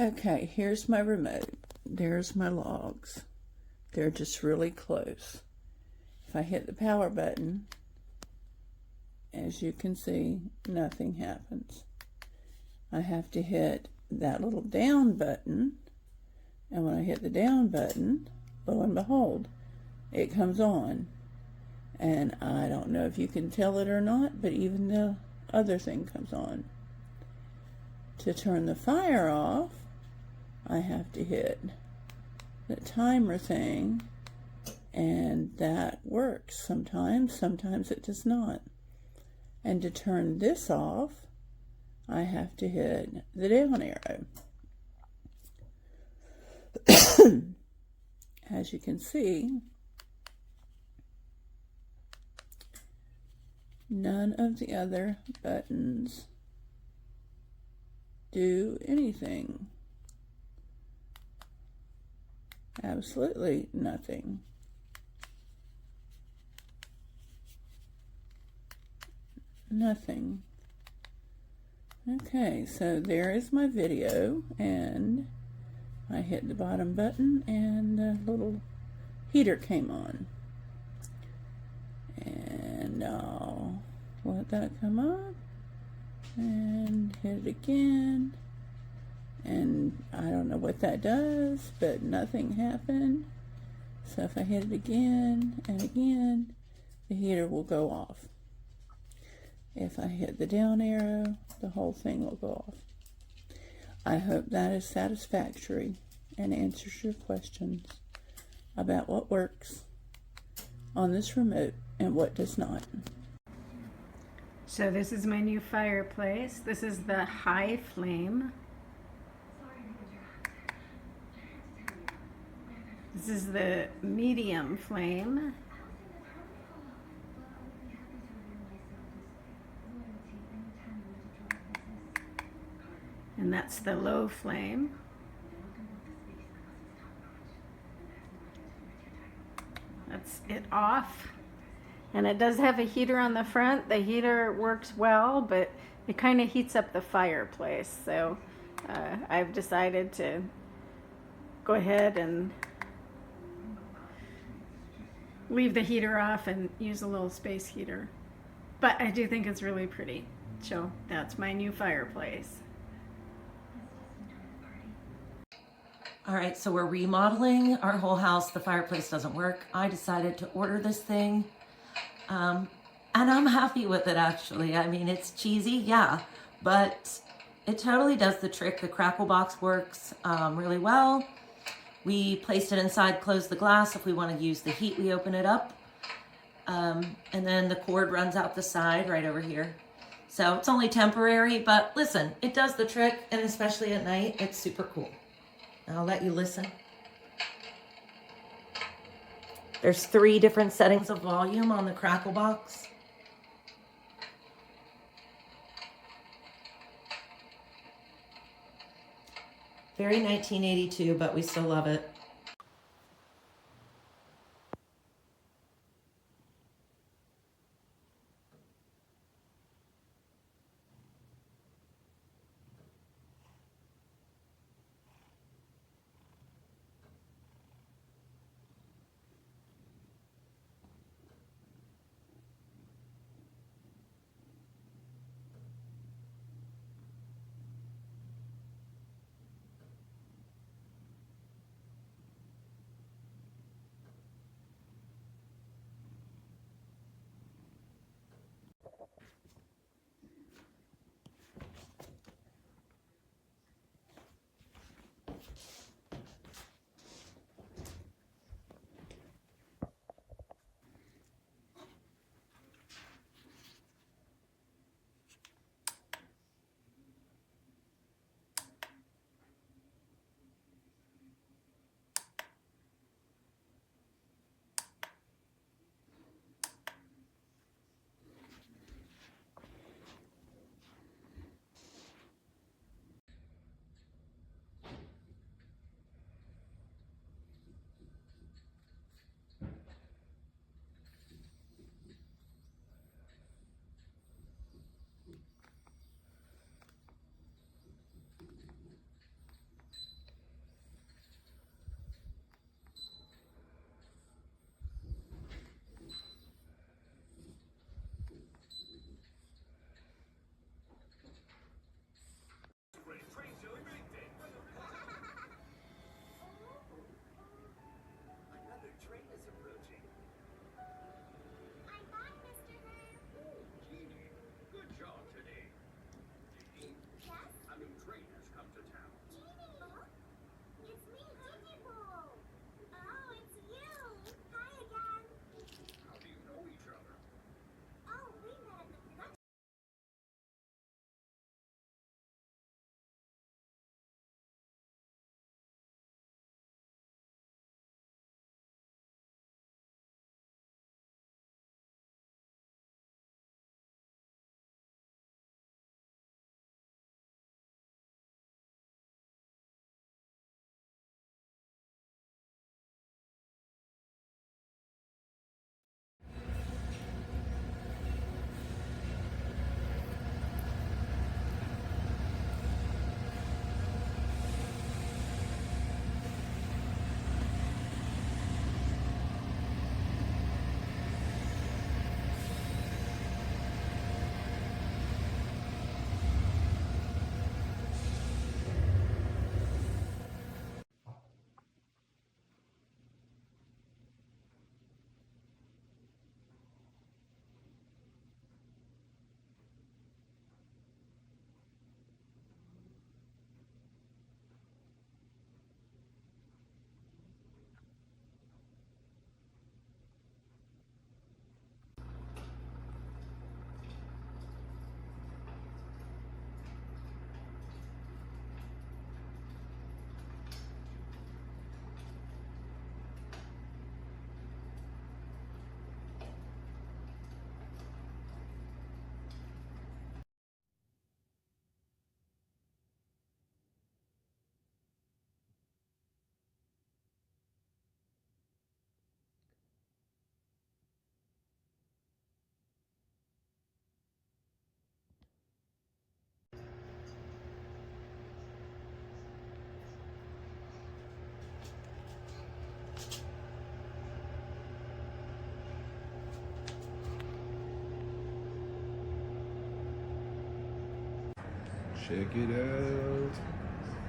Okay, here's my remote. There's my logs. They're just really close. If I hit the power button, as you can see, nothing happens. I have to hit that little down button, and when I hit the down button, lo and behold, it comes on. And I don't know if you can tell it or not, but even the other thing comes on. To turn the fire off, I have to hit the timer thing, and that works sometimes, sometimes it does not. And to turn this off, I have to hit the down arrow. As you can see, none of the other buttons do anything. Absolutely nothing. Nothing. Okay, so there is my video, and I hit the bottom button and the little heater came on. And I'll let that come up and hit it again. And I don't know what that does, but nothing happened. So if I hit it again and again, the heater will go off. If I hit the down arrow, the whole thing will go off. I hope that is satisfactory and answers your questions about what works on this remote and what does not. So this is my new fireplace. This is the high flame. This is the medium flame. And that's the low flame. That's it off. And it does have a heater on the front. The heater works well, but it kind of heats up the fireplace. So I've decided to go ahead and leave the heater off and use a little space heater. But I do think it's really pretty. So that's my new fireplace. All right, so we're remodeling our whole house. The fireplace doesn't work. I decided to order this thing, and I'm happy with it, actually. I mean, it's cheesy, yeah, but it totally does the trick. The crackle box works really well. We placed it inside, close the glass. If we want to use the heat, we open it up, and then the cord runs out the side right over here. So it's only temporary, but listen, it does the trick, and especially at night, it's super cool. I'll let you listen. There's 3 different settings of volume on the crackle box. Very 1982, but we still love it. Check it out.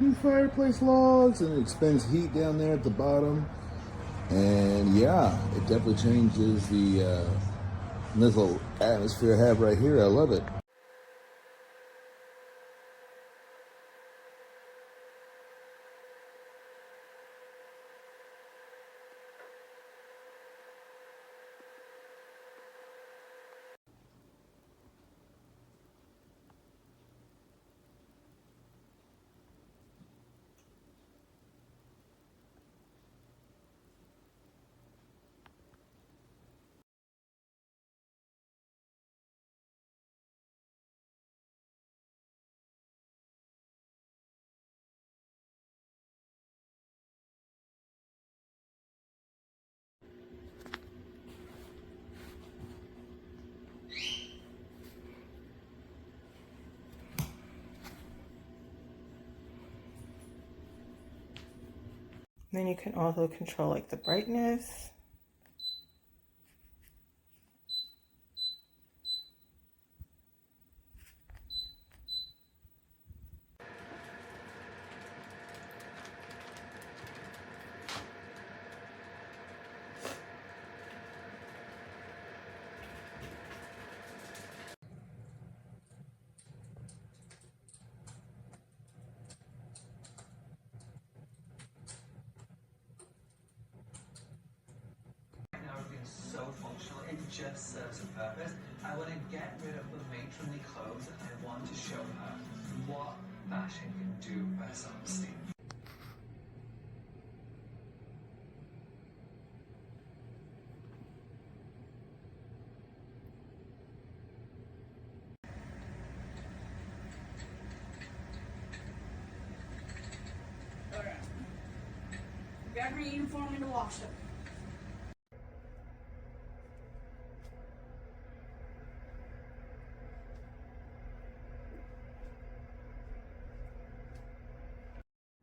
Do fireplace logs, and it expends heat down there at the bottom. And yeah, it definitely changes the this little atmosphere I have right here. I love it. Then you can also control like the brightness. So functional, it just serves a purpose. I want to get rid of the matronly clothes and I want to show her what fashion can do for her self-esteem. Alright. Got her uniform in the washer.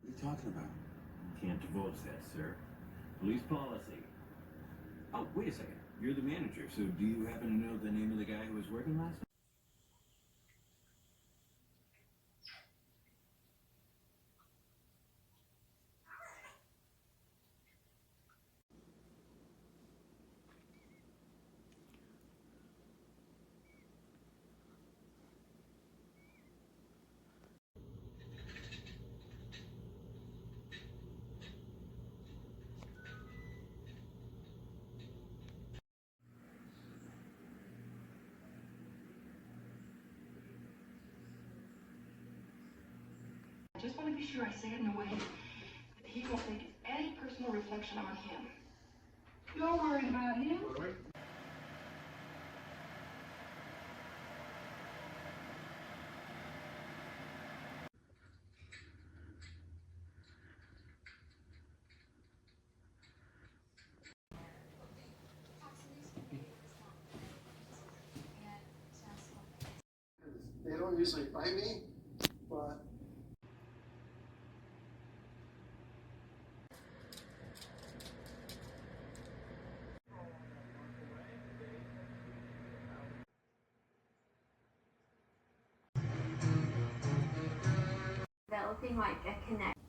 What are you talking about? Can't divulge that, sir. Police policy. Oh, wait a second. You're the manager, so do you happen to know the name of the guy who was working last night? I just want to be sure I say it in a way that he won't think it's any personal reflection on him. You're worried about him? They don't usually bite me, but developing like a connection.